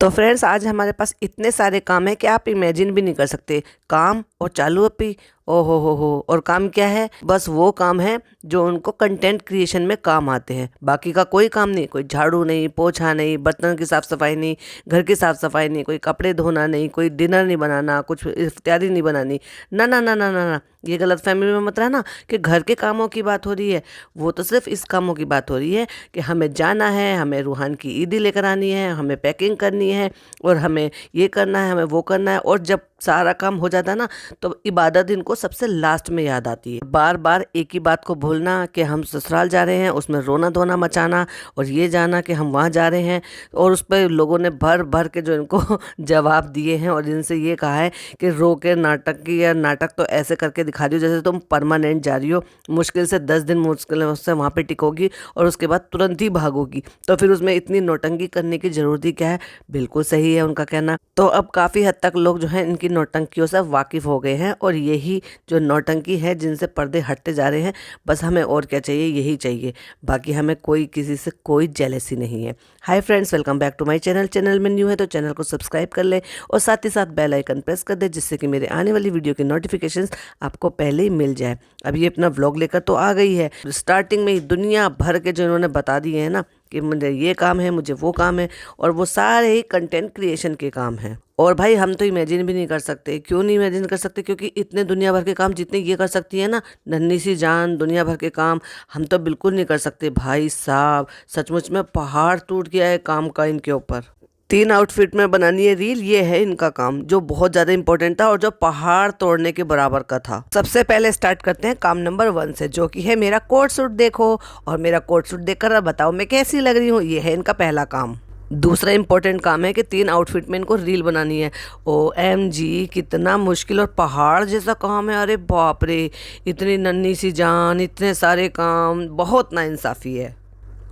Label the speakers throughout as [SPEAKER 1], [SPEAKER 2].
[SPEAKER 1] तो फ्रेंड्स, आज हमारे पास इतने सारे काम हैं कि आप इमेजिन भी नहीं कर सकते। काम और चालू अपी, ओ हो, और काम क्या है? बस वो काम है जो उनको कंटेंट क्रिएशन में काम आते हैं। बाकी का कोई काम नहीं, कोई झाड़ू नहीं, पोछा नहीं, बर्तन की साफ सफाई नहीं, घर की साफ सफाई नहीं, कोई कपड़े धोना नहीं, कोई डिनर नहीं बनाना, कुछ इफ्तारी नहीं बनानी। ना ना ना ना ना ना, ये गलत फहमी में मत रहना कि घर के कामों की बात हो रही है। वो तो सिर्फ इस कामों की बात हो रही है कि हमें जाना है, हमें रूहान की ईदी लेकर आनी है, हमें पैकिंग करनी है, और हमें ये करना है, हमें वो करना है। और जब सारा काम हो जाता है ना, तो इबादत इनको सबसे लास्ट में याद आती है। बार बार एक ही बात को भूलना कि हम ससुराल जा रहे हैं, उसमें रोना धोना मचाना, और ये जाना कि हम वहाँ जा रहे हैं। और उस पर लोगों ने भर भर के जो इनको जवाब दिए हैं और इनसे ये कहा है कि रो के नाटक की, या नाटक तो ऐसे करके दिखा रही हो जैसे तुम परमानेंट जा रही हो, मुश्किल से 10 दिन मुश्किल से वहाँ पे टिकोगी और उसके बाद तुरंत ही भागोगी। तो फिर उसमें इतनी नौटंकी करने की जरूरत ही क्या है? बिल्कुल सही है उनका कहना। तो अब काफ़ी हद तक लोग जो है इनकी नौटंकियों से वाकिफ़ हो गए हैं, और यही जो नौटंकी है जिनसे पर्दे हटते जा रहे हैं। बस हमें और क्या चाहिए? यही चाहिए। बाकी हमें कोई किसी से कोई जेलसी नहीं है। Hi friends, welcome back to my channel. Channel में न्यू है तो चैनल को सब्सक्राइब कर ले, और साथ ही साथ बेल आइकन प्रेस कर दे, जिससे कि मेरे आने वाली वीडियो की नोटिफिकेशंस आपको पहले ही मिल जाए। अब ये अपना व्लॉग लेकर तो आ गई है। स्टार्टिंग में ही दुनिया भर के जो इन्होंने बता दिए हैं ना कि मुझे ये काम है, मुझे वो काम है, और वो सारे ही कंटेंट क्रिएशन के काम हैं। और भाई, हम तो इमेजिन भी नहीं कर सकते। क्यों नहीं इमेजिन कर सकते? क्योंकि इतने दुनिया भर के काम जितने ये कर सकती है ना, नन्ही सी जान, दुनिया भर के काम हम तो बिल्कुल नहीं कर सकते। भाई साहब, सचमुच में पहाड़ टूट गया है काम का इनके ऊपर। 3 आउटफिट में बनानी है रील, ये है इनका काम जो बहुत ज़्यादा इंपॉर्टेंट था और जो पहाड़ तोड़ने के बराबर का था। सबसे पहले स्टार्ट करते हैं काम नंबर 1 से, जो कि है मेरा कोट सूट देखो, और मेरा कोट सूट देखकर बताओ मैं कैसी लग रही हूँ। ये है इनका पहला काम। दूसरा इंपॉर्टेंट काम है कि 3 आउटफिट में इनको रील बनानी है। OMG, कितना मुश्किल और पहाड़ जैसा काम है। अरे बाप रे, इतनी नन्ही सी जान, इतने सारे काम, बहुत नाइंसाफ़ी है।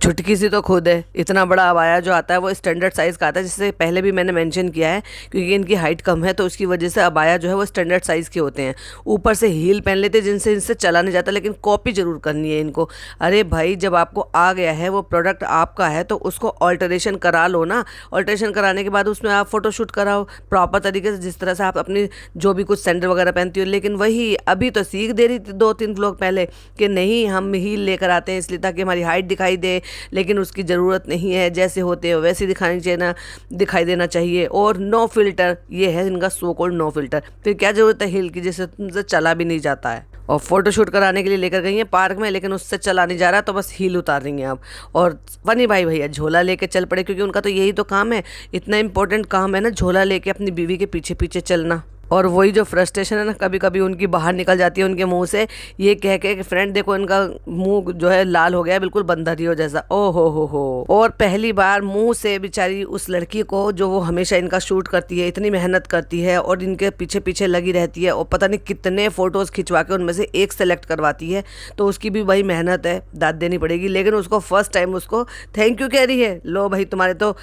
[SPEAKER 1] छुटकी सी तो खुद है। इतना बड़ा अबाया जो आता है वो स्टैंडर्ड साइज़ का आता है, जिससे पहले भी मैंने मेंशन किया है। क्योंकि इनकी हाइट कम है तो उसकी वजह से अबाया जो है वो स्टैंडर्ड साइज़ के होते हैं। ऊपर से हील पहन लेते हैं जिनसे इनसे चला नहीं जाता, लेकिन कॉपी ज़रूर करनी है इनको। अरे भाई, जब आपको आ गया है, वो प्रोडक्ट आपका है, तो उसको ऑल्टरेशन करा लो ना। ऑल्टरेशन कराने के बाद उसमें आप फ़ोटोशूट कराओ प्रॉपर तरीके से, जिस तरह से आप अपनी जो भी कुछ सैंडल वगैरह पहनती हो। लेकिन वही अभी तो सीख दे रही थी 2-3 व्लॉग पहले कि नहीं, हम हील लेकर आते हैं इसलिए ताकि हमारी हाइट दिखाई दे, लेकिन उसकी ज़रूरत नहीं है। जैसे होते हो वैसे दिखानी चाहिए ना, दिखाई देना चाहिए। और नो फिल्टर, ये है इनका सो कॉल्ड नो फिल्टर। फिर क्या ज़रूरत है हील की, जैसे तुमसे चला भी नहीं जाता है। और फोटोशूट कराने के लिए लेकर गई हैं पार्क में, लेकिन उससे चला नहीं जा रहा, तो बस हील उतार रही हैं अब। और फनी भाई भैया झोला लेके चल पड़े, क्योंकि उनका तो यही तो काम है। इतना इंपॉर्टेंट काम है ना, झोला लेके अपनी बीवी के पीछे पीछे चलना। और वही जो फ्रस्ट्रेशन है ना, कभी कभी उनकी बाहर निकल जाती है उनके मुंह से, ये कह के कि फ्रेंड देखो इनका मुंह जो है लाल हो गया है, बिल्कुल बंदरियों जैसा। ओ हो। और पहली बार मुंह से बेचारी उस लड़की को, जो वो हमेशा इनका शूट करती है, इतनी मेहनत करती है और इनके पीछे पीछे लगी रहती है, और पता नहीं कितने फोटोज खिंचवा के उनमें से एक सेलेक्ट करवाती है, तो उसकी भी वही मेहनत है, दाद देनी पड़ेगी। लेकिन उसको फर्स्ट टाइम उसको थैंक यू कह रही है। लो भाई, तुम्हारे तो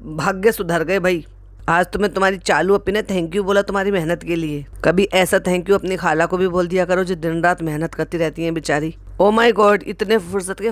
[SPEAKER 1] भाग्य सुधर गए भाई। आज तुम्हें तुम्हारी चालू अपनी ने थैंक यू बोला तुम्हारी मेहनत के लिए। कभी ऐसा थैंक यू अपनी खाला को भी बोल दिया करो, जो दिन रात मेहनत करती रहती हैं बेचारी। ओ माय गॉड, इतने फुर्सत के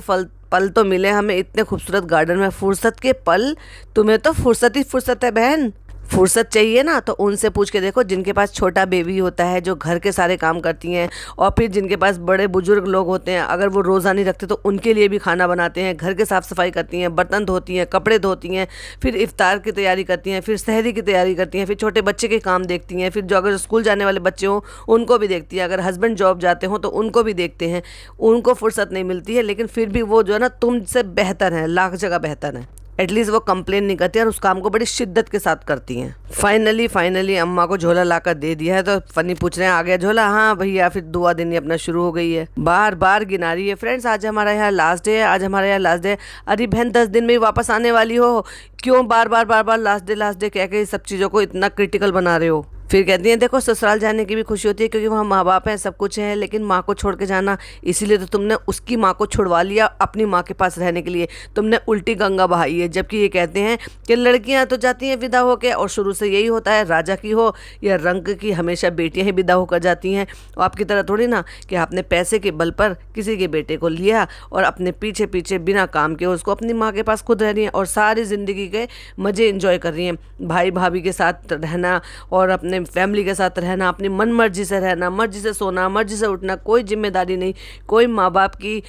[SPEAKER 1] पल तो मिले हमें इतने खूबसूरत गार्डन में। फुर्सत के पल? तुम्हें तो फुर्सत ही फुर्सत है बहन। फुर्सत चाहिए ना तो उनसे पूछ के देखो जिनके पास छोटा बेबी होता है, जो घर के सारे काम करती हैं, और फिर जिनके पास बड़े बुजुर्ग लोग होते हैं, अगर वो रोज़ा नहीं रखते तो उनके लिए भी खाना बनाते हैं, घर के साफ़ सफाई करती हैं, बर्तन धोती हैं, कपड़े धोती हैं, फिर इफ्तार की तैयारी करती हैं, फिर सहरी की तैयारी करती हैं, फिर छोटे बच्चे के काम देखती हैं, फिर जो अगर स्कूल जाने वाले बच्चे हों उनको भी देखती हैं, अगर हस्बैंड जॉब जाते हों तो उनको भी देखते हैं। उनको फुर्सत नहीं मिलती है, लेकिन फिर भी वो जो है ना तुमसे बेहतर है, लाख जगह बेहतर है। एटलीस्ट वो कंप्लेन नहीं करती और उस काम को बड़ी शिद्दत के साथ करती हैं। फाइनली अम्मा को झोला लाकर दे दिया है, तो फनी पूछ रहे हैं आ गया झोला? हाँ भैया, फिर दुआ देनी अपना शुरू हो गई है। बार बार गिना रही है, फ्रेंड्स आज हमारा यहाँ लास्ट डे है, आज हमारा यहाँ लास्ट डे है। अरे बहन, 10 दिन में ही वापस आने वाली हो, क्यों बार बार लास्ट डे कह के सब चीज़ों को इतना क्रिटिकल बना रहे हो? फिर कहती हैं देखो ससुराल जाने की भी खुशी होती है क्योंकि वहाँ माँ बाप हैं, सब कुछ है, लेकिन माँ को छोड़ के जाना, इसीलिए तो तुमने उसकी माँ को छुड़वा लिया अपनी माँ के पास रहने के लिए, तुमने उल्टी गंगा बहाई है। जबकि ये कहते हैं कि लड़कियाँ तो जाती हैं विदा होकर, और शुरू से यही होता है, राजा की हो या रंग की, हमेशा बेटियाँ ही विदा होकर जाती हैं। और आपकी तरह थोड़ी ना कि आपने पैसे के बल पर किसी के बेटे को लिया और अपने पीछे पीछे बिना काम के उसको अपनी माँ के पास खुद रह रही हैं और सारी ज़िंदगी के मज़े इंजॉय कर रही हैं, भाई भाभी के साथ रहना और अपने फैमिली के साथ रहना, अपनी मन मर्जी से रहना, मर्जी से सोना, मर्जी से उठना, कोई जिम्मेदारी नहीं, कोई माँ बाप की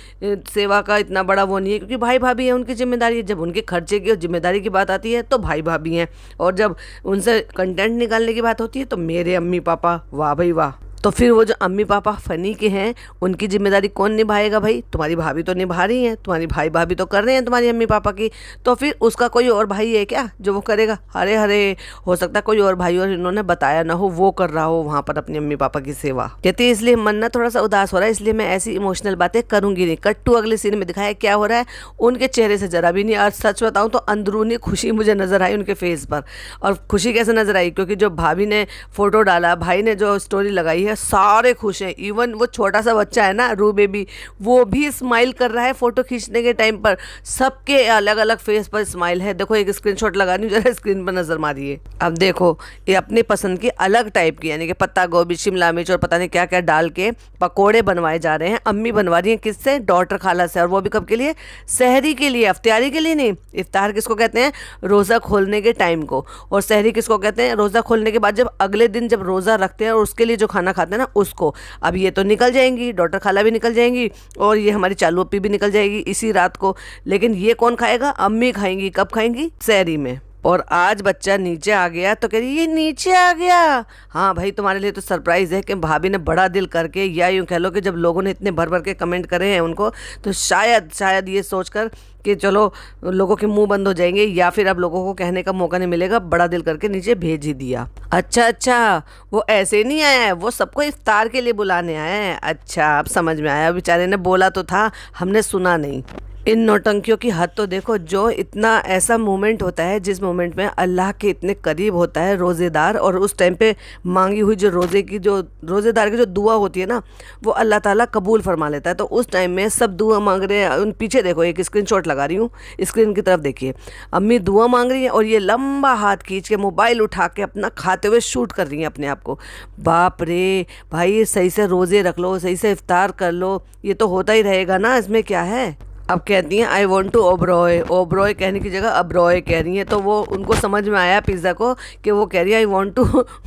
[SPEAKER 1] सेवा का इतना बड़ा वो नहीं है, क्योंकि भाई भाभी है, उनकी जिम्मेदारी है। जब उनके खर्चे की और जिम्मेदारी की बात आती है तो भाई भाभी हैं, और जब उनसे कंटेंट निकालने की बात होती है तो मेरे अम्मी पापा, वाह भाई वाह। तो फिर वो जो अम्मी पापा फनी के हैं उनकी जिम्मेदारी कौन निभाएगा भाई? तुम्हारी भाभी तो निभा रही हैं, तुम्हारी भाई भाभी तो कर रहे हैं तुम्हारी अम्मी पापा की, तो फिर उसका कोई और भाई है क्या जो वो करेगा? अरे अरे, हो सकता है कोई और भाई और इन्होंने बताया ना हो वो कर रहा हो वहाँ पर अपनी अम्मी पापा की सेवा। कहती है इसलिए मन ना थोड़ा सा उदास हो रहा है, इसलिए मैं ऐसी इमोशनल बातें करूंगी नहीं। कट टू अगले सीन में दिखाया क्या हो रहा है, उनके चेहरे से जरा भी नहीं, आज सच बताऊं तो अंदरूनी खुशी मुझे नजर आई उनके फेस पर। और खुशी कैसे नजर आई? क्योंकि जो भाभी ने फोटो डाला, भाई ने जो स्टोरी लगाई है, सारे खुश हैं। इवन वो छोटा सा बच्चा है ना, रू बेबी, वो भी स्माइल कर रहा है फोटो खींचने के टाइम पर। सबके अलग अलग फेस पर स्माइल है। देखो एक स्क्रीनशॉट लगा रही हूँ, जरा स्क्रीन पर नजर मारिए। अब देखो ये अपनी पसंद की अलग टाइप की, यानी कि पत्ता गोभी, शिमला मिर्च और पता नहीं क्या क्या डाल के पकोड़े बनवाए जा रहे हैं। अम्मी बनवा रही हैं किससे? डॉटर खाला से। और वो भी कब के लिए? सहरी के लिए, इफ्तारी के लिए नहीं। इफ्तार किसको कहते हैं? रोज़ा खोलने के टाइम को। और सहरी किसको कहते हैं? रोज़ा खोलने के बाद जब अगले दिन जब रोज़ा रखते हैं और उसके लिए जो खाना खाते हैं ना, उसको। अब ये तो निकल जाएंगी, डॉटर खाला भी निकल जाएंगी और ये हमारी चालू अप्पी भी निकल जाएगी इसी रात को। लेकिन ये कौन खाएगा? अम्मी खाएंगी। कब खाएंगी? सहरी में। और आज बच्चा नीचे आ गया तो कह रही ये नीचे आ गया। हाँ भाई, तुम्हारे लिए तो सरप्राइज़ है कि भाभी ने बड़ा दिल करके, या यूँ कह लो कि जब लोगों ने इतने भर भर के कमेंट करे हैं उनको, तो शायद ये सोचकर कि चलो लोगों के मुंह बंद हो जाएंगे या फिर अब लोगों को कहने का मौका नहीं मिलेगा, बड़ा दिल करके नीचे भेज ही दिया। अच्छा, वो ऐसे नहीं आया है, वो सबको इफ्तार के लिए बुलाने आया है। अच्छा, अब समझ में आया। बेचारे ने बोला तो था, हमने सुना नहीं। इन नौटंकियों की हद तो देखो। जो इतना ऐसा मोमेंट होता है जिस मोमेंट में अल्लाह के इतने करीब होता है रोज़ेदार, और उस टाइम पे मांगी हुई जो रोज़ेदार की जो दुआ होती है ना, वो अल्लाह ताला कबूल फरमा लेता है। तो उस टाइम में सब दुआ मांग रहे हैं। उन पीछे देखो, एक स्क्रीनशॉट लगा रही हूँ, स्क्रीन की तरफ देखिए। अम्मी दुआ मांग रही है और ये लंबा हाथ खींच के मोबाइल उठा के अपना खाते हुए शूट कर रही हैं अपने आप को। बाप रे भाई, सही से रोज़े रख लो, सही से इफ्तार कर लो, ये तो होता ही रहेगा ना, इसमें क्या है। अब कहती हैं I want to Oberoi. Oberoi कहने की जगह अब्रॉय कह रही हैं। तो वो उनको समझ में आया पिज़्ज़ा को कि वो कह रही है I want to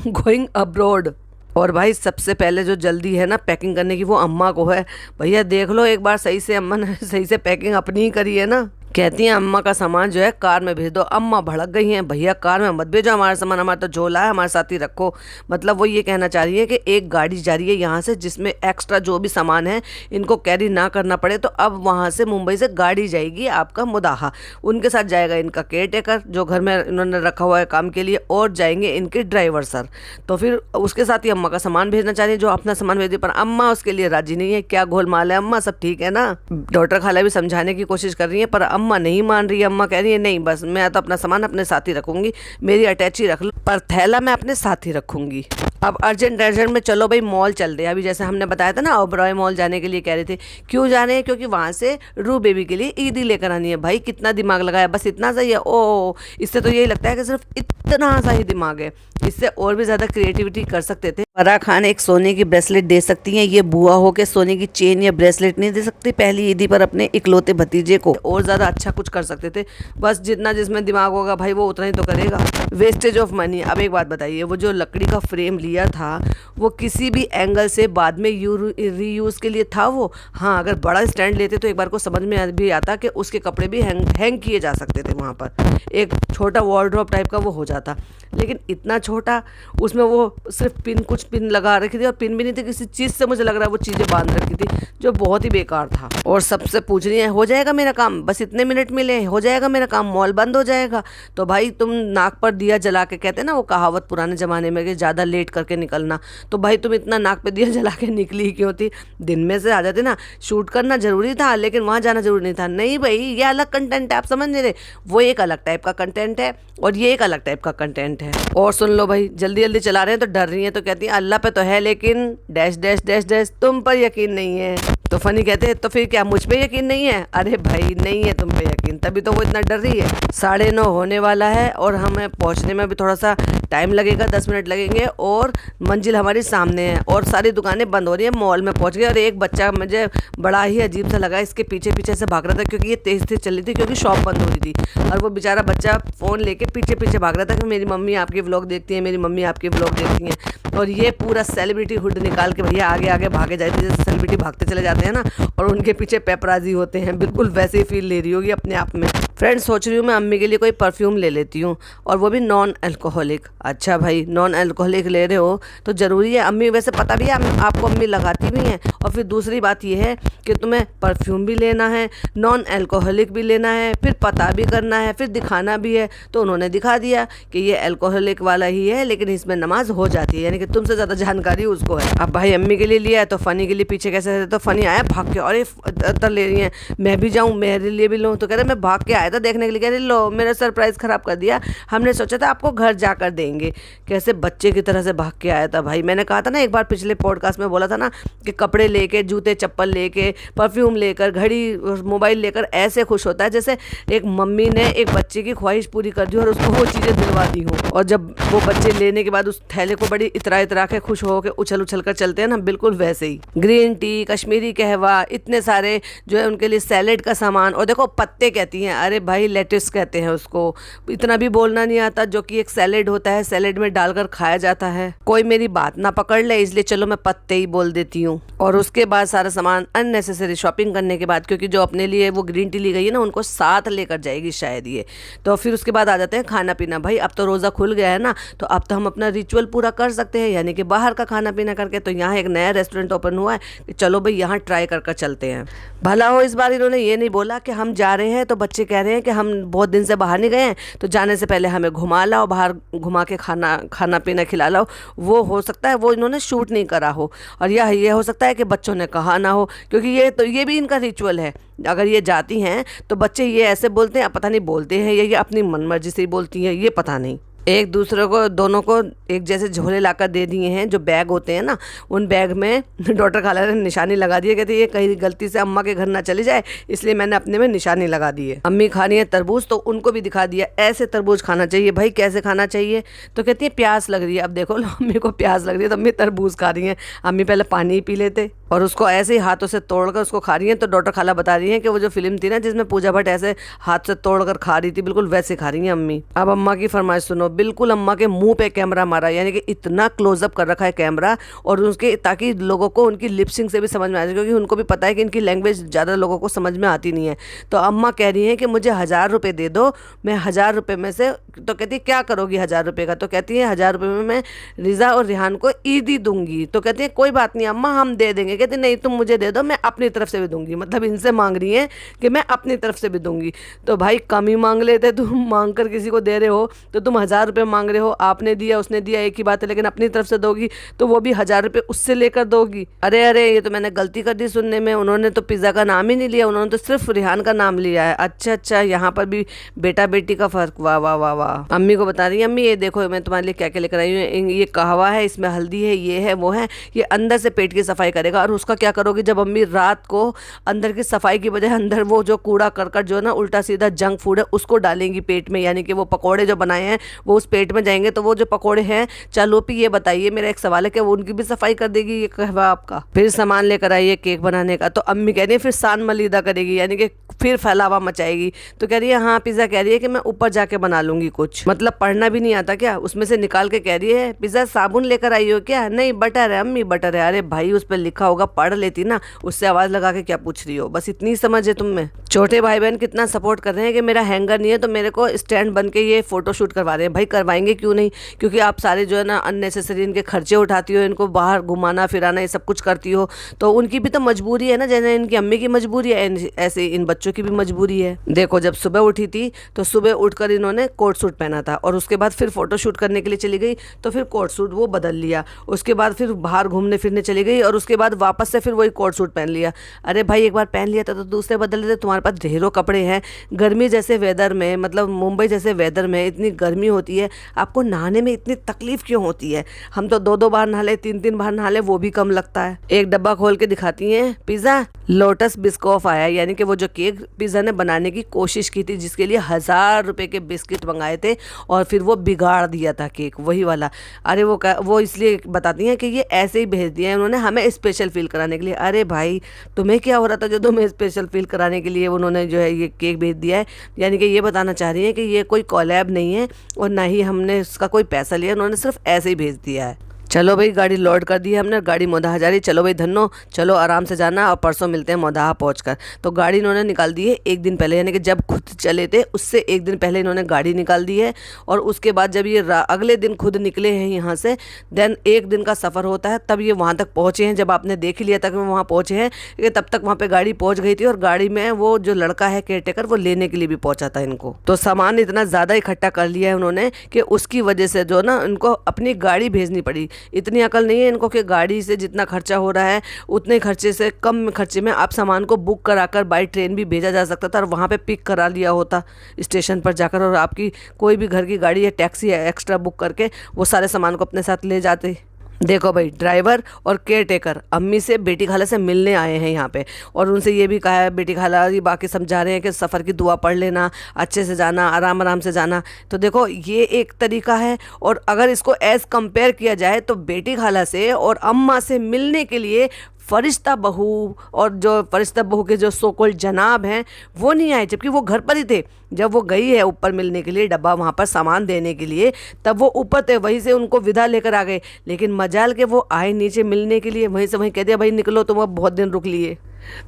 [SPEAKER 1] going abroad. और भाई सबसे पहले जो जल्दी है ना पैकिंग करने की, वो अम्मा को है। भैया देख लो एक बार सही से, अम्मा ने सही से पैकिंग अपनी ही करी है ना। कहती हैं अम्मा का सामान जो है कार में भेज दो। अम्मा भड़क गई हैं, भैया कार में मत भेजो हमारा सामान, हमारा तो झोला है, हमारे साथ ही रखो। मतलब वो ये कहना चाह रही है कि एक गाड़ी जा रही है यहाँ से जिसमें एक्स्ट्रा जो भी सामान है इनको कैरी ना करना पड़े, तो अब वहाँ से मुंबई से गाड़ी जाएगी आपका मुदाहा, उनके साथ जाएगा इनका केयर टेकर जो घर में इन्होंने रखा हुआ है काम के लिए, और जाएंगे इनके ड्राइवर सर। तो फिर उसके साथ ही अम्मा का सामान भेजना चाह रही है, जो अपना सामान भेजे, पर अम्मा उसके लिए राजी नहीं है। क्या गोलमाल है अम्मा, सब ठीक है ना? डॉक्टर खाला भी समझाने की कोशिश कर रही है पर अम्मा नहीं मान रही है। अम्मा कह रही है नहीं, बस मैं तो अपना सामान अपने साथ ही रखूंगी, मेरी अटैची रख लो पर थैला मैं अपने साथ ही रखूंगी। अब अर्जेंट में चलो भाई मॉल चल रहे हैं। अभी जैसे हमने बताया था ना, ओबरॉय मॉल जाने के लिए कह रहे थे। क्यों जा रहे हैं? क्योंकि वहाँ से रू बेबी के लिए ईदी लेकर आनी है। भाई कितना दिमाग लगाया, बस इतना सही है। ओ, इससे तो यही लगता है कि सिर्फ इतना सा ही दिमाग है, इससे और भी ज़्यादा क्रिएटिविटी कर सकते थे। फराह खान एक सोने की ब्रेसलेट दे सकती हैं, ये बुआ हो के सोने की चेन या ब्रेसलेट नहीं दे सकती पहली ईदी पर अपने इकलौते भतीजे को। और ज़्यादा अच्छा कुछ कर सकते थे। बस जितना जिसमें दिमाग होगा भाई वो उतना ही तो करेगा। Wastage of money. अब एक बात बताइए, वो जो लकड़ी का फ्रेम लिया था वो किसी भी एंगल से बाद में रीयूज़ के लिए था वो? हाँ, अगर बड़ा स्टैंड लेते तो एक बार को समझ में भी आता कि उसके कपड़े भी हैंग किए जा सकते थे वहाँ पर। एक छोटा वॉर्डरोब टाइप का वो हो जाता, लेकिन इतना छोटा, उसमें वो सिर्फ कुछ पिन लगा रखी थी और पिन भी नहीं थी, किसी चीज़ से मुझे लग रहा है वो चीज़ें बांध रखी थी, जो बहुत ही बेकार था। और सबसे पूछ रही है हो जाएगा मेरा काम, बस इतने मिनट मिले, हो जाएगा मेरा काम, मॉल बंद हो जाएगा। तो भाई तुम नाक पर दिया जला के, कहते हैं ना वो कहावत पुराने ज़माने में कि ज़्यादा लेट कर करके निकलना। तो भाई तुम इतना नाक पे दिया जला के निकली क्यों थी? दिन में से आ जाते ना, शूट करना जरूरी था लेकिन वहाँ जाना जरूरी नहीं था। नहीं भाई, ये अलग कंटेंट है, आप समझ नहीं रहे? वो एक अलग टाइप का कंटेंट है और ये एक अलग टाइप का कंटेंट है। और सुन लो भाई, जल्दी जल्दी चला रहे हैं तो डर रही है, तो कहती है अल्लाह पे तो है लेकिन डैश डैश डैश डैश तुम पर यकीन नहीं है। तो फनी कहते हैं तो फिर क्या मुझ पे यकीन नहीं है? अरे भाई नहीं है तुम पे यकीन, तभी तो वो इतना डर रही है। 9:30 होने वाला है और हमें पहुंचने में भी थोड़ा सा टाइम लगेगा, 10 मिनट लगेंगे और मंजिल हमारी सामने है और सारी दुकानें बंद हो रही है। मॉल में पहुंच गए और एक बच्चा मुझे बड़ा ही अजीब सा लगा, इसके पीछे पीछे से भाग रहा था क्योंकि ये तेज तेज चल रही थी क्योंकि शॉप बंद हो रही थी। और वो बेचारा बच्चा फ़ोन लेके पीछे पीछे भाग रहा था कि मेरी मम्मी आपकी व्लॉग देखती है, मेरी मम्मी आपकी व्लॉग देखती हैं। और ये पूरा सेलिब्रिटी हुड निकाल के भैया आगे आगे भागे जाते जैसे सेलिब्रिटी भागते चले जाते हैं ना, और उनके पीछे पेपराजी होते हैं। बिल्कुल वैसे ही फील ले रही होगी अपने आप में। फ्रेंड्स, सोच रही हूँ मैं अम्मी के लिए कोई परफ्यूम ले लेती हूँ और वो भी नॉन अल्कोहलिक। अच्छा भाई, नॉन अल्कोहलिक ले रहे हो तो ज़रूरी है। अम्मी वैसे पता भी है आपको, अम्मी लगाती भी हैं। और फिर दूसरी बात ये है कि तुम्हें परफ्यूम भी लेना है, नॉन अल्कोहलिक भी लेना है, फिर पता भी करना है, फिर दिखाना भी है। तो उन्होंने दिखा दिया कि ये अल्कोहलिक वाला ही है लेकिन इसमें नमाज हो जाती है, यानी कि तुमसे ज़्यादा जानकारी उसको है। अब भाई अम्मी के लिए लिया है तो फ़नी के लिए पीछे कैसे रहते, तो फ़नी आया भाग के, अरे अतर ले रही हैं, मैं भी जाऊँ, मेरे लिए भी लूँ। तो कह रहे मैं भाग के आया था देखने के लिए। कह रहे लो मेरा सरप्राइज़ ख़राब कर दिया, हमने सोचा था आपको घर जाकर देंगे। कैसे बच्चे की तरह से भाग के आया था भाई। मैंने कहा था ना एक बार पिछले पॉडकास्ट में बोला था ना कि कपड़े लेके, जूते चप्पल लेके, परफ्यूम लेकर, घड़ी, मोबाइल लेकर ऐसे खुश होता है जैसे एक मम्मी ने एक बच्चे की ख्वाहिश पूरी कर दी और उसको वो चीज़ें दिलवा दी हों। और जब वो बच्चे लेने के बाद उस थैले को बड़ी इतरा इतरा के खुश हो के उछल उछल कर चलते हैं ना, बिल्कुल वैसे ही। ग्रीन टी, कश्मीरी कहवा, इतने सारे जो है उनके लिए सैलेड का सामान। और देखो पत्ते कहती हैं, अरे भाई लेट्स कहते हैं उसको। इतना भी बोलना नहीं आता, जो कि एक सैलेड होता है, सैलेड में डालकर खाया जाता है। कोई मेरी बात ना पकड़ ले इसलिए चलो मैं पत्ते ही बोल देती हूँ। और उसके बाद सारा सामान अननेसेसरी शॉपिंग करने के बाद, क्योंकि जो अपने लिए वो ग्रीन टी ली गई है ना उनको साथ लेकर जाएगी शायद ये। तो फिर उसके बाद आ जाते हैं खाना पीना। भाई अब तो रोज़ा खुल गया है ना, तो अब तो हम अपना रिचुअल पूरा कर सकते हैं, यानी कि बाहर का खाना पीना करके। तो यहाँ एक नया रेस्टोरेंट ओपन हुआ है कि चलो भाई यहाँ ट्राई कर चलते हैं। भला हो इस बार इन्होंने ये नहीं बोला कि हम जा रहे हैं तो बच्चे कह रहे हैं कि हम बहुत दिन से बाहर नहीं गए हैं तो जाने से पहले हमें घुमा लाओ, बाहर घुमा के खाना पीना खिला लाओ। वो हो सकता है वो इन्होंने शूट नहीं करा हो, और ये हो सकता है कि बच्चों ने कहा ना हो, क्योंकि ये भी इनका रिचुअल है। अगर ये जाती हैं तो बच्चे ये ऐसे बोलते हैं, पता नहीं बोलते हैं या ये अपनी मनमर्जी से ही बोलती हैं, ये पता नहीं। एक दूसरे को, दोनों को एक जैसे झोले लाकर दे दिए हैं। जो बैग होते हैं ना, उन बैग में डॉक्टर खाला ने निशानी लगा दी है। कहती है ये कहीं गलती से अम्मा के घर ना चली जाए, इसलिए मैंने अपने में निशानी लगा दी है। अम्मी खा रही है तरबूज तो उनको भी दिखा दिया ऐसे तरबूज खाना चाहिए। भाई कैसे खाना चाहिए? तो कहती है प्यास लग रही है। अब देखो अम्मी को प्यास लग रही है तो अम्मी तरबूज खा रही है। अम्मी पहले पानी ही पी लेते और उसको ऐसे ही हाथों से तोड़कर उसको खा रही है। तो डॉक्टर खाला बता रही है कि वो जो फिल्म थी ना जिसमें पूजा भट्ट ऐसे हाथ से तोड़कर खा रही थी, बिल्कुल वैसे खा रही है अम्मी। अब अम्मा की फरमाइश सुनो। बिल्कुल अम्मा के मुंह पे कैमरा मारा, यानी कि इतना क्लोजअप कर रखा है कैमरा, और उसके ताकि लोगों को उनकी लिपसिंग से भी समझ में आ जाए, क्योंकि उनको भी पता है कि इनकी लैंग्वेज ज़्यादा लोगों को समझ में आती नहीं है। तो अम्मा कह रही हैं कि मुझे 1000 रुपये दे दो, मैं 1000 रुपये में से। तो कहती है क्या करोगी 1000 रुपये का? तो कहती है 1000 रुपये में मैं रिज़ा और रिहान को ईदी दूंगी। तो कहती है कोई बात नहीं अम्मा हम दे देंगे। कहती नहीं तुम मुझे दे दो, मैं अपनी तरफ से भी दूंगी। मतलब इनसे मांग रही हैं कि मैं अपनी तरफ से भी दूंगी। तो भाई कम ही मांग लेते, तुम मांग कर किसी को दे रहे हो तो तुम 1000 रुपये मांग रहे हो, आपने दिया उसने दिया एक ही बात है, लेकिन अपनी तरफ से दोगी तो वो भी 1000 रुपये उससे लेकर दोगी। अरे अरे ये तो मैंने गलती कर दी सुनने में, उन्होंने तो पिज़्ज़ा का नाम ही नहीं लिया, उन्होंने तो सिर्फ रिहान का नाम लिया है। अच्छा यहाँ पर भी बेटा बेटी का फर्क। वाह वाह वाह वाह। अम्मी को बता रही है अम्मी ये देखो मैं तुम्हारे लिए क्या क्या लेकर आई हूँ, ये कहवा है, इसमें हल्दी है, ये है वो है, ये अंदर से पेट की सफाई करेगा। और उसका क्या करोगी जब अम्मी रात को अंदर की सफाई की बजाय अंदर वो जो कूड़ा करकट जो है ना उल्टा सीधा जंक फूड है उसको डालेंगी पेट में, यानी कि वो पकौड़े जो बनाए हैं वो उस पेट में जाएंगे। तो वो जो पकौड़े हैं, चलो भी ये बताइए मेरा एक सवाल है कि वो उनकी भी सफाई कर देगी ये कहवा आपका? फिर सामान लेकर आइए केक बनाने का। तो अम्मी कह रही है फिर सान मलीदा करेगी, यानी कि फिर फैलावा मचाएगी। तो कह रही है हाँ पिज़्ज़ा कह रही है कि मैं ऊपर जाके बना लूंगी कुछ। मतलब पढ़ना भी नहीं आता क्या? उसमें से निकाल के कह रही है पिज़्ज़ा साबुन लेकर आई हो क्या? नहीं बटर है अम्मी बटर है। अरे भाई उस पर लिखा होगा, पढ़ लेती ना, उससे आवाज़ लगा के क्या पूछ रही हो, बस इतनी समझ है तुम में। छोटे भाई बहन कितना सपोर्ट कर रहे हैं कि मेरा हैंगर नहीं है तो मेरे को स्टैंड बन के ये फोटो शूट करवा रहे हैं। भाई करवाएंगे क्यों नहीं, क्योंकि आप सारे जो है ना अननेसेसरी इनके खर्चे उठाती हो, इनको बाहर घुमाना फिराना ये सब कुछ करती हो, तो उनकी भी तो मजबूरी है ना, जैसे इनकी अम्मी की मजबूरी है ऐसे इन बच्चों की भी मजबूरी है। देखो जब सुबह उठी थी तो सुबह उठकर इन्होंने कोट सूट पहना था और उसके बाद फिर फोटो शूट करने के लिए चली गई तो फिर कोट सूट वो बदल लिया, उसके बाद फिर बाहर घूमने फिरने चली गई और उसके बाद वापस से फिर वही कोट सूट पहन लिया। अरे भाई एक बार पहन लिया था तो दूसरे बदल लेते, तुम्हारे पास ढेरों कपड़े हैं। गर्मी जैसे वेदर में, मतलब मुंबई जैसे वेदर में इतनी गर्मी होती है, आपको नहाने में इतनी तकलीफ क्यों होती है? हम तो 2-2 बार नहा ले, 3-3 बार नहा ले, वो भी कम लगता है। एक डब्बा खोल के दिखाती हैं, पिज़्ज़ा लोटस बिस्कॉफ आया, यानी कि वो जो केक पिज़्ज़ा ने बनाने की कोशिश की थी जिसके लिए 1000 रुपये के बिस्किट मंगाए थे और फिर वो बिगाड़ दिया था केक, वही वाला। अरे वो इसलिए बताती हैं कि ये ऐसे ही भेज दिया है उन्होंने हमें स्पेशल फील कराने के लिए। अरे भाई तुम्हें क्या हो रहा था जो तुम्हें स्पेशल फील कराने के लिए उन्होंने जो है ये केक भेज दिया है? यानी कि ये बताना चाह रही है कि ये कोई कोलैब नहीं है और ना ही हमने इसका कोई पैसा लिया, उन्होंने सिर्फ ऐसे ही भेज दिया है। चलो भाई गाड़ी लोड कर दी है हमने, गाड़ी मोदाहा जा रही, चलो भाई धन्नो, चलो आराम से जाना और परसों मिलते हैं मोदाहा पहुंचकर। तो गाड़ी इन्होंने निकाल दी है एक दिन पहले, यानी कि जब खुद चले थे उससे एक दिन पहले इन्होंने गाड़ी निकाल दी है और उसके बाद जब ये अगले दिन खुद निकले हैं यहाँ से, देन एक दिन का सफ़र होता है तब ये वहाँ तक पहुँचे हैं। जब आपने देख ही लिया था कि वो वहाँ पहुँचे हैं, कि तब तक वहाँ पर गाड़ी पहुँच गई थी और गाड़ी में वो जो लड़का है केयर टेकर वो लेने के लिए भी पहुँचा था इनको। तो सामान इतना ज़्यादा इकट्ठा कर लिया है उन्होंने कि उसकी वजह से जो ना इनको अपनी गाड़ी भेजनी पड़ी। इतनी अकल नहीं है इनको कि गाड़ी से जितना खर्चा हो रहा है उतने खर्चे से कम खर्चे में आप सामान को बुक कराकर बाई ट्रेन भी भेजा जा सकता था और वहाँ पे पिक करा लिया होता स्टेशन पर जाकर, और आपकी कोई भी घर की गाड़ी या टैक्सी एक्स्ट्रा बुक करके वो सारे सामान को अपने साथ ले जाते। देखो भाई ड्राइवर और केयर टेकर अम्मी से बेटी खाला से मिलने आए हैं यहाँ पे और उनसे ये भी कहा है बेटी खाला ये बाकी समझा रहे हैं कि सफ़र की दुआ पढ़ लेना, अच्छे से जाना, आराम आराम से जाना। तो देखो ये एक तरीका है और अगर इसको एज़ कंपेयर किया जाए तो बेटी खाला से और अम्मा से मिलने के लिए फरिश्ता बहू और जो फरिश्ता बहू के जो सो कॉल्ड जनाब हैं वो नहीं आए, जबकि वो घर पर ही थे। जब वो गई है ऊपर मिलने के लिए, डब्बा वहाँ पर सामान देने के लिए, तब वो ऊपर थे, वहीं से उनको विदा लेकर आ गए। लेकिन मजाल के वो आए नीचे मिलने के लिए, वहीं से वहीं कह दिया भाई निकलो तुम अब बहुत दिन रुक लिए।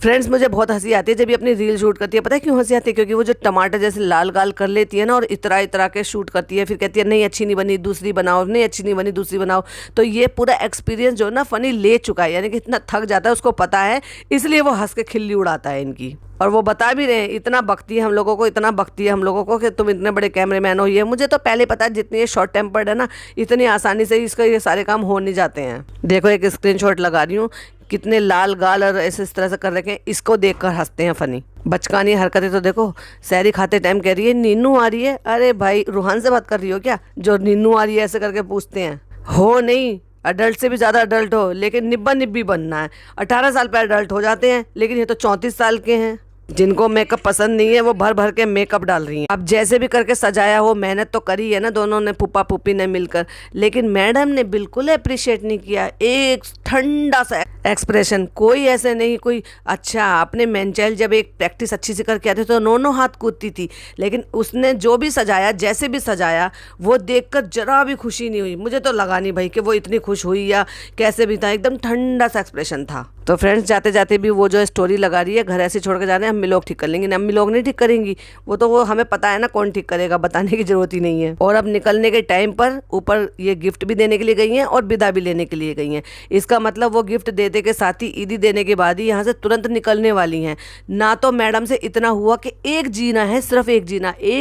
[SPEAKER 1] फ्रेंड्स मुझे बहुत हंसी आती है जब ये अपनी रील शूट करती है। पता है क्यों हंसी आती है? क्योंकि वो जो टमाटर जैसे लाल गाल कर लेती है ना और इतरा इतरा के शूट करती है, फिर कहती है नहीं अच्छी नहीं बनी दूसरी बनाओ, नहीं अच्छी नहीं बनी दूसरी बनाओ। तो ये पूरा एक्सपीरियंस जो है ना फ़नी ले चुका है, यानी कि इतना थक जाता है उसको पता है, इसलिए वो हंस के खिल्ली उड़ाता है इनकी। और वो बता भी रहे हैं इतना बकती है हम लोगों को, इतना बकती है हम लोगों को कि तुम इतने बड़े कैमरामैन हो। ये मुझे तो पहले पता है, जितनी ये शॉर्ट टेम्पर्ड है ना इतनी आसानी से इसका ये सारे काम हो नहीं जाते हैं। देखो एक स्क्रीनशॉट लगा रही हूँ, कितने लाल गाल और ऐसे इस तरह से कर रखे हैं, इसको देखकर हंसते हैं फनी। बचकानी हरकतें तो देखो, सहरी खाते टाइम कह रही है नीनू आ रही है। अरे भाई रूहान से बात कर रही हो क्या जो नीनू आ रही है ऐसे करके पूछते हैं? हो नहीं, अडल्ट से भी ज़्यादा अडल्ट हो, लेकिन निब्बा निब्बी बनना है। 18 साल पर अडल्ट हो जाते हैं, लेकिन ये तो 34 साल के हैं। जिनको मेकअप पसंद नहीं है वो भर भर के मेकअप डाल रही हैं। अब जैसे भी करके सजाया हो, मेहनत तो करी है ना दोनों ने, पुप्पा पुप्पी ने मिलकर, लेकिन मैडम ने बिल्कुल अप्रिशिएट नहीं किया। एक ठंडा सा एक्सप्रेशन, कोई ऐसे नहीं कोई अच्छा। अपने मैनचाइल्ड जब एक प्रैक्टिस अच्छी से करके आते तो दोनों हाथ कूदती थी, लेकिन उसने जो भी सजाया जैसे भी सजाया वो देखकर जरा भी खुशी नहीं हुई। मुझे तो लगा नहीं भाई कि वो इतनी खुश हुई या कैसे भी था, एकदम ठंडा सा एक्सप्रेशन था। तो फ्रेंड्स जाते जाते भी वो जो स्टोरी लगा रही है घर ऐसे छोड़ के जा रहे हैं, अम्मी लोग ठीक कर लेंगी। अम्मी लोग नहीं ठीक करेंगी, वो हमें पता है ना कौन ठीक करेगा, बताने की जरूरत ही नहीं है। और अब निकलने के टाइम पर ऊपर ये गिफ्ट भी देने के लिए गई हैं और विदा भी लेने के लिए गई हैं। इसका मतलब वो गिफ्ट देते के साथ ही ईदी देने के बाद ही यहाँ से तुरंत निकलने वाली हैं। ना तो मैडम से इतना हुआ कि एक जीना है, सिर्फ एक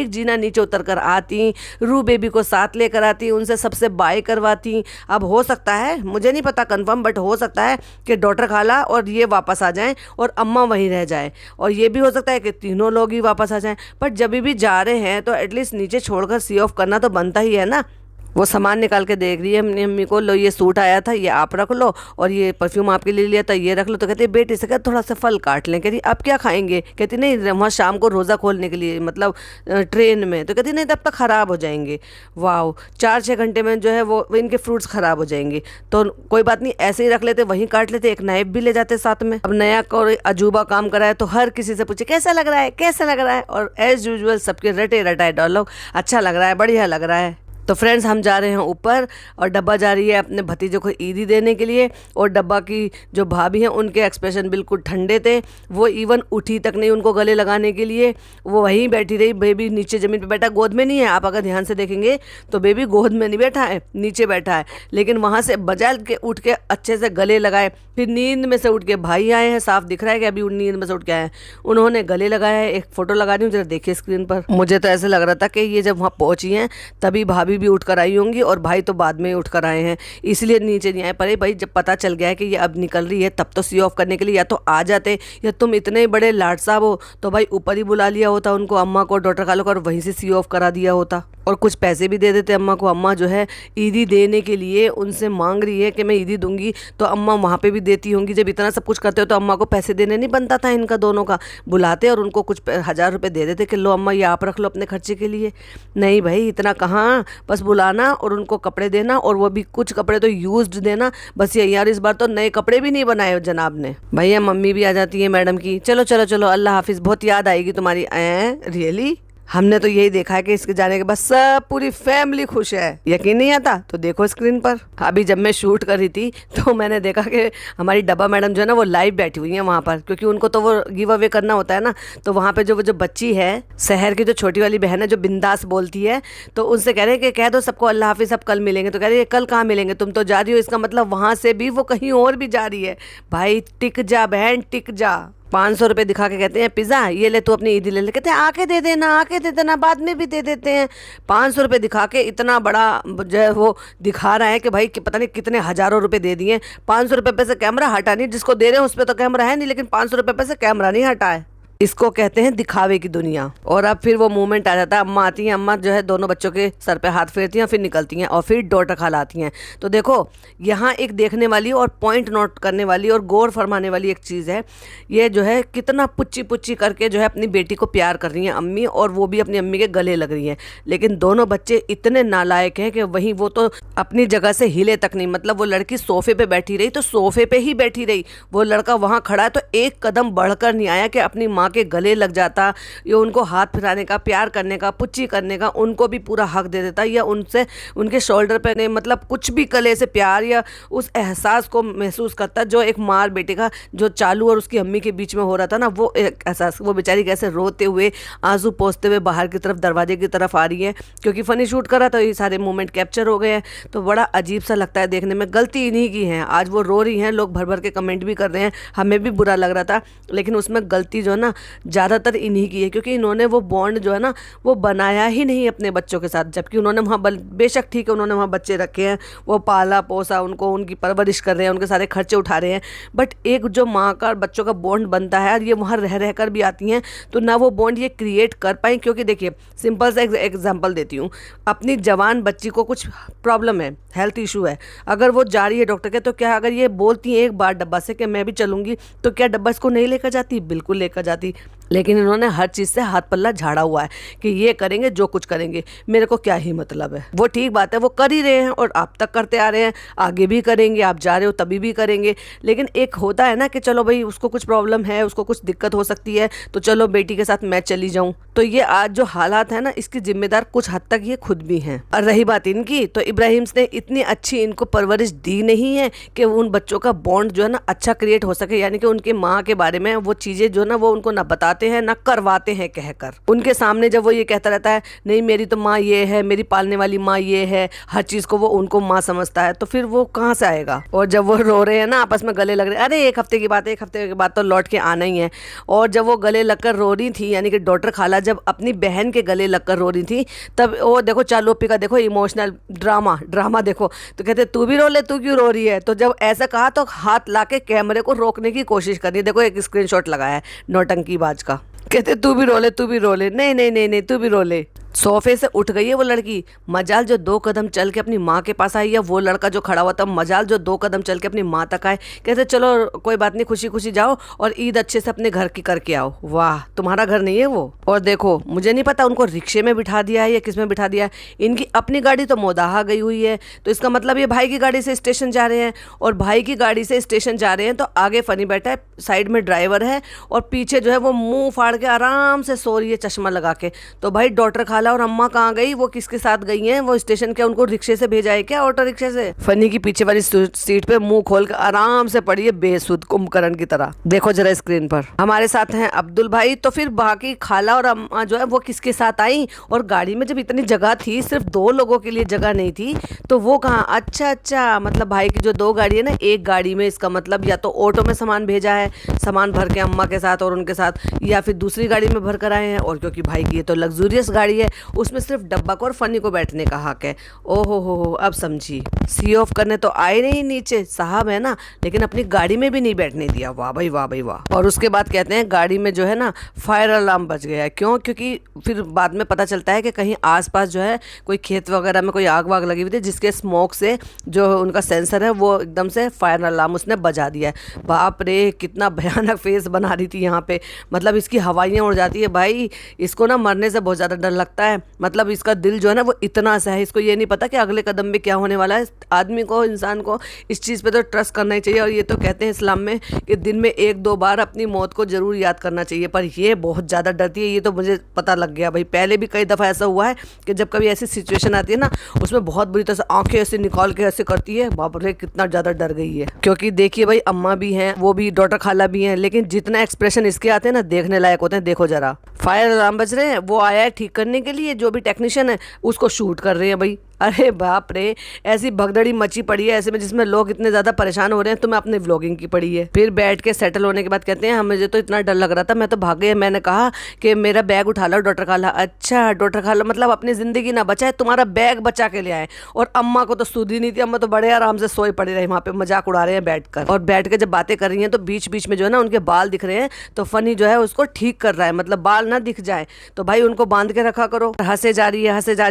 [SPEAKER 1] जीना नीचे उतर कर आती, रू बेबी को साथ लेकर आती, उनसे सबसे बाय करवाती। अब हो सकता है, मुझे नहीं पता कंफर्म, बट हो सकता है कि डॉटर खाला और ये वापस आ जाएं और अम्मा वहीं रह जाए, और ये भी हो सकता है कि तीनों लोग ही वापस आ जाएं। पर जब भी जा रहे हैं तो एटलीस्ट नीचे छोड़कर सी ऑफ करना तो बनता ही है ना। वो सामान निकाल के देख रही है अपनी अम्मी को, लो ये सूट आया था ये आप रख लो, और ये परफ्यूम आपके लिए लिया था ये रख लो। तो कहती है बेटी से कहते थोड़ा सा फल काट लें। कहती अब क्या खाएंगे? कहती नहीं वहाँ शाम को रोज़ा खोलने के लिए, मतलब ट्रेन में। तो कहती नहीं तब तक ख़राब हो जाएंगे। वाह, 4-6 घंटे में जो है वो इनके फ्रूट्स ख़राब हो जाएंगे। तो कोई बात नहीं, ऐसे ही रख लेते, वहीं काट लेते, एक नाइफ भी ले जाते साथ में। अब नया कोई अजूबा काम कराए तो हर किसी से पूछे कैसा लग रहा है, कैसा लग रहा है, और एज़ यूजुअल सबके रटे रटाए डायलॉग, अच्छा लग रहा है, बढ़िया लग रहा है। तो फ्रेंड्स हम जा रहे हैं ऊपर और डब्बा जा रही है अपने भतीजे को ईदी देने के लिए। और डब्बा की जो भाभी हैं उनके एक्सप्रेशन बिल्कुल ठंडे थे, वो इवन उठी तक नहीं उनको गले लगाने के लिए, वो वहीं बैठी रही। बेबी नीचे ज़मीन पे बैठा, गोद में नहीं है। आप अगर ध्यान से देखेंगे तो बेबी गोद में नहीं बैठा है, नीचे बैठा है। लेकिन वहाँ से बजाय के उठ के अच्छे से गले लगाए। फिर नींद में से उठ के भाई आए हैं, साफ दिख रहा है कि अभी नींद में से उठ के आए हैं, उन्होंने गले लगाया है। एक फ़ोटो लगा रही हूँ, जरा देखिए स्क्रीन पर। मुझे तो ऐसे लग रहा था कि ये जब वहाँ पहुँची हैं तभी भाभी भी उठ कर आई होंगी और भाई तो बाद में ही उठ कर आए हैं, इसलिए नीचे नहीं आए। पर भाई जब पता चल गया है कि ये अब निकल रही है तब तो सी ऑफ करने के लिए या तो आ जाते, या तुम इतने बड़े लाड साहब हो तो भाई ऊपर ही बुला लिया होता उनको, अम्मा को, डॉक्टर खालो को, और वहीं से सी ऑफ करा दिया होता और कुछ पैसे भी दे देते अम्मा को। अम्मा जो है ईदी देने के लिए उनसे मांग रही है कि मैं ईदी दूंगी, तो अम्मा वहाँ पे भी देती होंगी। जब इतना सब कुछ करते हो तो अम्मा को पैसे देने नहीं बनता था इनका दोनों का? बुलाते और उनको कुछ 1000 रुपये दे देते कि लो अम्मा ये आप रख लो अपने खर्चे के लिए। नहीं भाई इतना कहाँ, बस बुलाना और उनको कपड़े देना, और वो भी कुछ कपड़े तो यूज्ड देना, बस यही। यार इस बार तो नए कपड़े भी नहीं बनाए जनाब ने। भैया मम्मी भी आ जाती है मैडम की, चलो चलो चलो अल्लाह हाफिज़, बहुत याद आएगी तुम्हारी। रियली हमने तो यही देखा है कि इसके जाने के बाद सब पूरी फैमिली खुश है। यकीन नहीं आता तो देखो स्क्रीन पर। अभी जब मैं शूट कर रही थी तो मैंने देखा कि हमारी डब्बा मैडम जो है ना वो लाइव बैठी हुई हैं वहाँ पर, क्योंकि उनको तो वो गिव अवे करना होता है ना। तो वहाँ पे जो बच्ची है शहर की, जो छोटी वाली बहन है जो बिंदास बोलती है, तो उनसे कह रहे हैं कि कह दो सबको अल्लाह हाफिज़, सब कल मिलेंगे। तो कह रही है कल कहाँ मिलेंगे, तुम तो जा रही हो, इसका मतलब वहाँ से भी वो कहीं और भी जा रही है। भाई टिक जा बहन टिक जा। 500 रुपये दिखा के कहते हैं पिज़्ज़ा ये ले, तू अपनी ईदी ले ले। कहते हैं आके दे देना, आके दे देना, बाद में भी दे देते हैं। 500 रुपये दिखा के इतना बड़ा जो है वो दिखा रहा है कि भाई कि पता नहीं कितने हज़ारों रुपए दे दिए। 500 रुपये पे से कैमरा हटा नहीं, जिसको दे रहे हैं उस पर तो कैमरा है नहीं, लेकिन 500 रुपये पे से कैमरा नहीं हटा है। इसको कहते हैं दिखावे की दुनिया। और अब फिर वो मूवमेंट आ जाता है, अम्मा आती हैं, अम्मा जो है दोनों बच्चों के सर पे हाथ फेरती हैं, फिर निकलती हैं, और फिर डॉटर खाला आती हैं। तो देखो यहाँ एक देखने वाली और पॉइंट नोट करने वाली और गौर फरमाने वाली एक चीज़ है, ये जो है कितना पुच्ची पुच्ची करके जो है अपनी बेटी को प्यार कर रही हैं अम्मी, और वो भी अपनी अम्मी के गले लग रही हैं। लेकिन दोनों बच्चे इतने नालायक हैं कि वहीं वो तो अपनी जगह से हिले तक नहीं। मतलब वो लड़की सोफे पे बैठी रही तो सोफे पे ही बैठी रही, वो लड़का वहाँ खड़ा है तो एक कदम बढ़कर नहीं आया कि अपनी माँ के गले लग जाता, या उनको हाथ फिराने का, प्यार करने का, पुच्ची करने का उनको भी पूरा हक दे देता, या उनसे उनके शोल्डर पे ने मतलब कुछ भी गले से प्यार या उस एहसास को महसूस करता जो एक माँ और बेटे का जो चालू और उसकी अम्मी के बीच में हो रहा था ना, वो एक एहसास। वो बेचारी कैसे रोते हुए आंसू पोंछते हुए बाहर की तरफ दरवाजे की तरफ आ रही है, क्योंकि फ़नी शूट करा तो ये सारे मोमेंट कैप्चर हो गए हैं। तो बड़ा अजीब सा लगता है देखने में। गलती इन्हीं की है, आज वो रो रही हैं, लोग भर भर के कमेंट भी कर रहे हैं, हमें भी बुरा लग रहा था, लेकिन उसमें गलती जो है ना ज़्यादातर इन्हीं की है, क्योंकि इन्होंने वो बॉन्ड जो है ना वो बनाया ही नहीं अपने बच्चों के साथ। जबकि उन्होंने वहाँ बेशक ठीक है उन्होंने वहाँ बच्चे रखे हैं, वो पाला पोसा, उनको उनकी परवरिश कर रहे हैं, उनके सारे खर्चे उठा रहे हैं, बट एक जो माँ का और बच्चों का बॉन्ड बनता है, और ये वहाँ रह रह कर भी आती हैं तो ना वो बॉन्ड ये क्रिएट कर पाएँ। क्योंकि देखिए सिंपल सा एग्जाम्पल देती हूँ, अपनी जवान बच्ची को कुछ प्रॉब्लम है, हेल्थ इशू है, अगर वो जा रही है डॉक्टर के, तो क्या अगर ये बोलती है एक बार डब्बा से कि मैं भी चलूँगी, तो क्या डब्बा इसको नहीं लेकर जाती? बिल्कुल लेकर जाती। लेकिन इन्होंने हर चीज़ से हाथ पल्ला झाड़ा हुआ है कि ये करेंगे जो कुछ करेंगे, मेरे को क्या ही मतलब है। वो ठीक बात है, वो कर ही रहे हैं और आप तक करते आ रहे हैं, आगे भी करेंगे, आप जा रहे हो तभी भी करेंगे। लेकिन एक होता है ना कि चलो भाई उसको कुछ प्रॉब्लम है, उसको कुछ दिक्कत हो सकती है, तो चलो बेटी के साथ मैं चली जाऊँ। तो ये आज जो हालात है ना, इसकी जिम्मेदार कुछ हद तक ये खुद भी हैं। और रही बात इनकी, तो इब्राहिम ने इतनी अच्छी इनको परवरिश दी नहीं है कि उन बच्चों का बॉन्ड जो है ना अच्छा क्रिएट हो सके, यानी कि उनके माँ के बारे में वो चीज़ें जो है ना वो उनको ना बताते हैं ना करवाते हैं कहकर। उनके सामने जब वो ये कहता रहता है नहीं मेरी तो माँ ये है, मेरी पालने वाली माँ ये है, हर चीज़ को वो उनको माँ समझता है, तो फिर वो कहाँ से आएगा। और जब वो रो रहे हैं ना आपस में गले लग रहे हैं, अरे एक हफ्ते की बात है, एक हफ्ते के बाद तो लौट के आना ही है। और जब वो गले लगकर रो रही थी, यानी कि डॉक्टर खाला जब अपनी बहन के गले लगकर रो रही थी, तब वो देखो चालू ओपी का देखो इमोशनल ड्रामा देखो, तो कहते तू भी रो ले, तू क्यों रो रही है। तो जब ऐसा कहा तो हाथ ला के कैमरे को रोकने की कोशिश करनी। देखो एक स्क्रीनशॉट लगाया है नौटंकी बाज का, कहते तू भी रो ले, तू भी रो ले, नहीं नहीं नहीं नहीं तू भी रो ले। सोफे से उठ गई है वो लड़की, मजाल जो 2 कदम चल के अपनी माँ के पास आई, या वो लड़का जो खड़ा हुआ था मजाल जो 2 कदम चल के अपनी माँ तक आए। कहते चलो कोई बात नहीं, खुशी खुशी जाओ और ईद अच्छे से अपने घर की करके आओ। वाह, तुम्हारा घर नहीं है वो। और देखो मुझे नहीं पता उनको रिक्शे में बिठा दिया है या किस में बिठा दिया है, इनकी अपनी गाड़ी तो मोदाहा गई हुई है, तो इसका मतलब ये भाई की गाड़ी से स्टेशन जा रहे हैं, और भाई की गाड़ी से स्टेशन जा रहे हैं तो आगे फनी बैठा है, साइड में ड्राइवर है, और पीछे जो है वो मुँह फाड़ के आराम से सो रही है चश्मा लगा के। तो भाई डॉक्टर खाला खाला और अम्मा कहाँ गई, वो किसके साथ गई हैं, वो स्टेशन क्या उनको रिक्शे से भेजा है क्या, ऑटो रिक्शे से। फनी की पीछे वाली सीट पे मुंह खोल कर आराम से पड़ी है बेसुध कुंभकर्ण की तरह। देखो जरा स्क्रीन पर हमारे साथ हैं अब्दुल भाई। तो फिर बाकी खाला और अम्मा जो है वो किसके साथ आई, और गाड़ी में जब इतनी जगह थी, सिर्फ 2 लोगों के लिए जगह नहीं थी, तो वो कहाँ, अच्छा मतलब भाई की जो 2 गाड़ी है ना, एक गाड़ी में इसका मतलब या तो ऑटो में सामान भेजा है, सामान भर के अम्मा के साथ और उनके साथ, या फिर दूसरी गाड़ी में भर कर आए हैं। और क्योंकि भाई की ये तो लग्जूरियस गाड़ी है, उसमें सिर्फ डब्बा को और फनी को बैठने का हक है। ओहो हो, अब समझी। सी ऑफ करने तो आए नहीं नीचे, साहब है ना, लेकिन अपनी गाड़ी में भी नहीं बैठने दिया। वाह भाई वाह भाई वाह। और उसके बाद कहते हैं गाड़ी में जो है ना फायर अलार्म बज गया है। क्यों? क्योंकि फिर बाद में पता चलता है कि कहीं आसपास जो है कोई खेत वगैरह में कोई आग वाग लगी हुई थी, जिसके स्मोक से जो उनका सेंसर है वो एकदम से फायर अलार्म उसने बजा दिया है। बाप रे, कितना भयानक फेस बना रही थी यहाँ पे, मतलब इसकी हवाइयाँ उड़ जाती है भाई। इसको ना मरने से बहुत ज़्यादा डर लगता है, मतलब इसका दिल जो है ना वो इतना सा है, इसको ये नहीं पता कि अगले कदम में क्या होने वाला है। आदमी को, इंसान को इस चीज़ पे तो ट्रस्ट करना ही चाहिए। और ये तो कहते हैं इस्लाम में कि दिन में 1-2 बार अपनी मौत को ज़रूर याद करना चाहिए, पर ये बहुत ज़्यादा डरती है। ये तो मुझे पता लग गया भाई, पहले भी कई दफ़ा ऐसा हुआ है कि जब कभी ऐसी सिचुएशन आती है ना, उसमें बहुत बुरी तरह से आंखें ऐसे निकाल के ऐसे करती है। बाप रे, कितना ज़्यादा डर गई है। क्योंकि देखिए भाई, अम्मा भी हैं, वो भी डॉक्टर खाला भी हैं, लेकिन जितना एक्सप्रेशन इसके आते हैं ना, देखने लायक होते हैं। देखो जरा, फायर अलार्म बज रहे हैं, वो आया है ठीक करने के लिए, जो भी टेक्नीशियन है उसको शूट कर रहे हैं भाई। अरे बाप रे, ऐसी भगदड़ी मची पड़ी है ऐसे में, जिसमें लोग इतने ज़्यादा परेशान हो रहे हैं। तो मैं अपने व्लॉगिंग की पड़ी है। फिर बैठ के सेटल होने के बाद कहते हैं, मुझे तो इतना डर लग रहा था, मैं तो भाग गई। मैंने कहा कि मेरा बैग उठा लो डॉक्टर खाला। अच्छा डॉक्टर खाला, मतलब अपनी ज़िंदगी ना बचाए, तुम्हारा बैग बचा के ले आए। और अम्मा को तो सुधी नहीं थी, अम्मा तो बड़े आराम से सोए पड़े रहे वहाँ पे, मजाक उड़ा रहे हैं बैठ कर। और बैठ के जब बातें कर रही हैं तो बीच बीच में जो है ना उनके बाल दिख रहे हैं, तो फनी जो है उसको ठीक कर रहा है, मतलब बाल ना दिख जाए। तो भाई उनको बांध के रखा करो। हंसे जा रही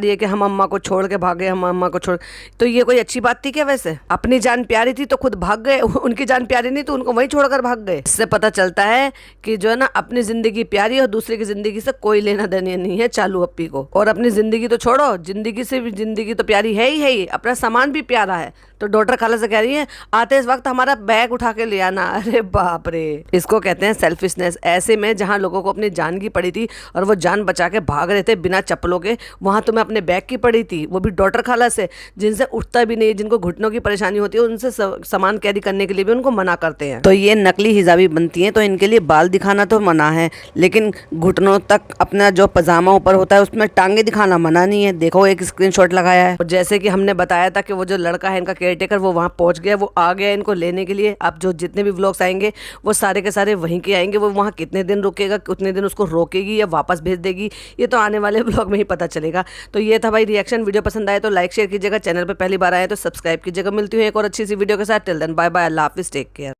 [SPEAKER 1] है कि हम अम्मा को छोड़ के भागे, हम अम्मा को छोड़। तो ये कोई अच्छी बात थी क्या? वैसे अपनी जान प्यारी थी तो खुद भाग गए, उनकी जान प्यारी नहीं तो उनको वहीं छोड़कर भाग गए। इससे पता चलता है कि जो है ना अपनी जिंदगी प्यारी और दूसरे की जिंदगी से कोई लेना देना नहीं है चालू अप्पी को। और अपनी जिंदगी तो छोड़ो, जिंदगी से भी, जिंदगी तो प्यारी है ही, अपना सामान भी प्यारा है। तो डॉक्टर खाला से कह रही है, आते इस वक्त हमारा बैग उठा के ले आना। अरे बाप रे, इसको कहते हैं सेल्फिशनेस। ऐसे में जहां लोगों को अपनी जान की पड़ी थी और वो जान बचा के भाग रहे थे बिना चप्पलों के, वहां तुम्हें अपने बैग की पड़ी थी, वो भी डॉक्टर खाला से, जिनसे उठता भी नहीं, जिनको घुटनों की परेशानी होती है, उनसे सामान कैरी करने के लिए भी उनको मना करते हैं। तो ये नकली हिजाबी बनती हैं, तो इनके लिए बाल दिखाना तो मना है, लेकिन घुटनों तक अपना जो पजामा ऊपर होता है उसमें टांगे दिखाना मना नहीं है। देखो एक स्क्रीनशॉट लगाया है। और जैसे कि हमने बताया था कि वो जो लड़का है इनका केयरटेकर, वो वहाँ पहुँच गया, वो आ गया इनको लेने के लिए। अब जो जितने भी व्लॉग्स आएंगे वो सारे के सारे वहीं के आएंगे। वो वहाँ कितने दिन रुकेगा, कितने दिन उसको रोकेगी या वापस भेज देगी, ये तो आने वाले व्लॉग में ही पता चलेगा। तो ये था भाई रिएक्शन। वीडियो पसंद आए तो लाइक शेयर कीजिएगा, चैनल पर पहली बार आए तो सब्सक्राइब कीजिएगा। मिलती हूँ एक और अच्छी सी वीडियो के साथ। टिल देन बाय बाय, अल्लाह हाफिज़, टेक केयर।